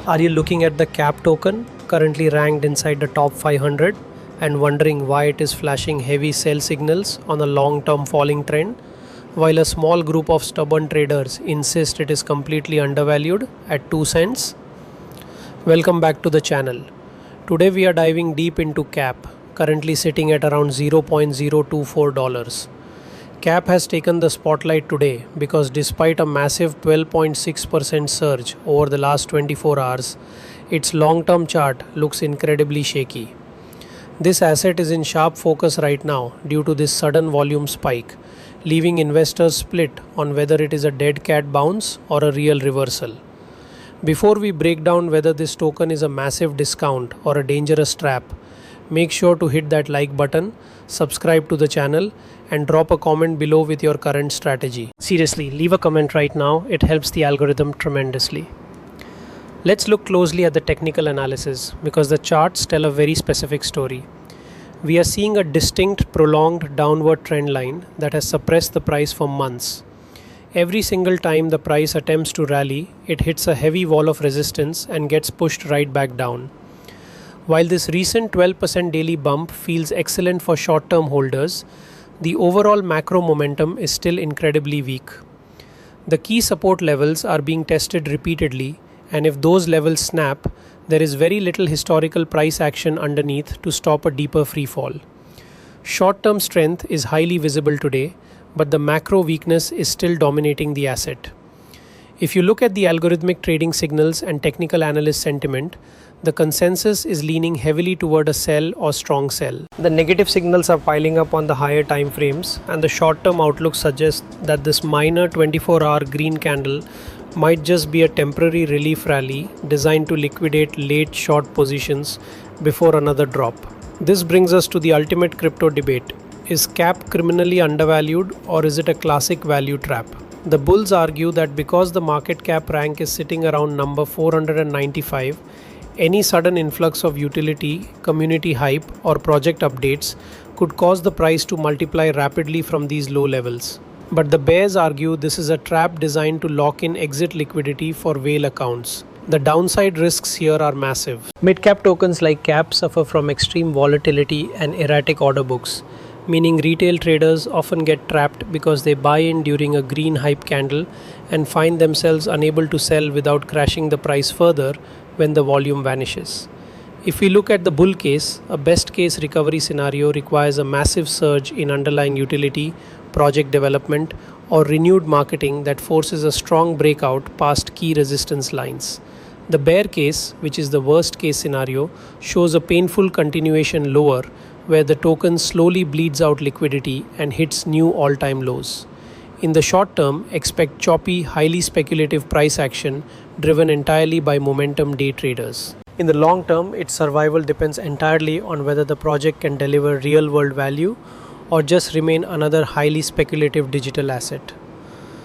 Are you looking at the CAP token, currently ranked inside the top 500, and wondering why it is flashing heavy sell signals on a long-term falling trend, while a small group of stubborn traders insist it is completely undervalued at 2 cents? Welcome back to the channel. Today we are diving deep into CAP, currently sitting at around $0.024. CAP has taken the spotlight today because despite a massive 12.6% surge over the last 24 hours, its long-term chart looks incredibly shaky. This asset is in sharp focus right now due to this sudden volume spike, leaving investors split on whether it is a dead cat bounce or a real reversal. Before we break down whether this token is a massive discount or a dangerous trap, make sure to hit that like button, subscribe to the channel, and drop a comment below with your current strategy. Seriously, leave a comment right now, it helps the algorithm tremendously. Let's look closely at the technical analysis because the charts tell a very specific story. We are seeing a distinct prolonged downward trend line that has suppressed the price for months. Every single time the price attempts to rally, it hits a heavy wall of resistance and gets pushed right back down. While this recent 12% daily bump feels excellent for short-term holders, the overall macro momentum is still incredibly weak. The key support levels are being tested repeatedly, and if those levels snap, there is very little historical price action underneath to stop a deeper free fall. Short-term strength is highly visible today, but the macro weakness is still dominating the asset. If you look at the algorithmic trading signals and technical analyst sentiment, the consensus is leaning heavily toward a sell or strong sell. The negative signals are piling up on the higher time frames, and the short-term outlook suggests that this minor 24-hour green candle might just be a temporary relief rally designed to liquidate late short positions before another drop. This brings us to the ultimate crypto debate. Is CAP criminally undervalued, or is it a classic value trap? The bulls argue that because the market cap rank is sitting around number 495, any sudden influx of utility, community hype, or project updates could cause the price to multiply rapidly from these low levels. But the bears argue this is a trap designed to lock in exit liquidity for whale accounts. The downside risks here are massive. Mid-cap tokens like CAP suffer from extreme volatility and erratic order books, meaning retail traders often get trapped because they buy in during a green hype candle and find themselves unable to sell without crashing the price further when the volume vanishes. If we look at the bull case, a best case recovery scenario requires a massive surge in underlying utility, project development, or renewed marketing that forces a strong breakout past key resistance lines. The bear case, which is the worst case scenario, shows a painful continuation lower where the token slowly bleeds out liquidity and hits new all-time lows. In the short term, expect choppy, highly speculative price action driven entirely by momentum day traders. In the long term, its survival depends entirely on whether the project can deliver real-world value or just remain another highly speculative digital asset.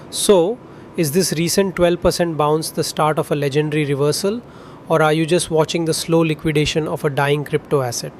So, is this recent 12% bounce the start of a legendary reversal, or are you just watching the slow liquidation of a dying crypto asset?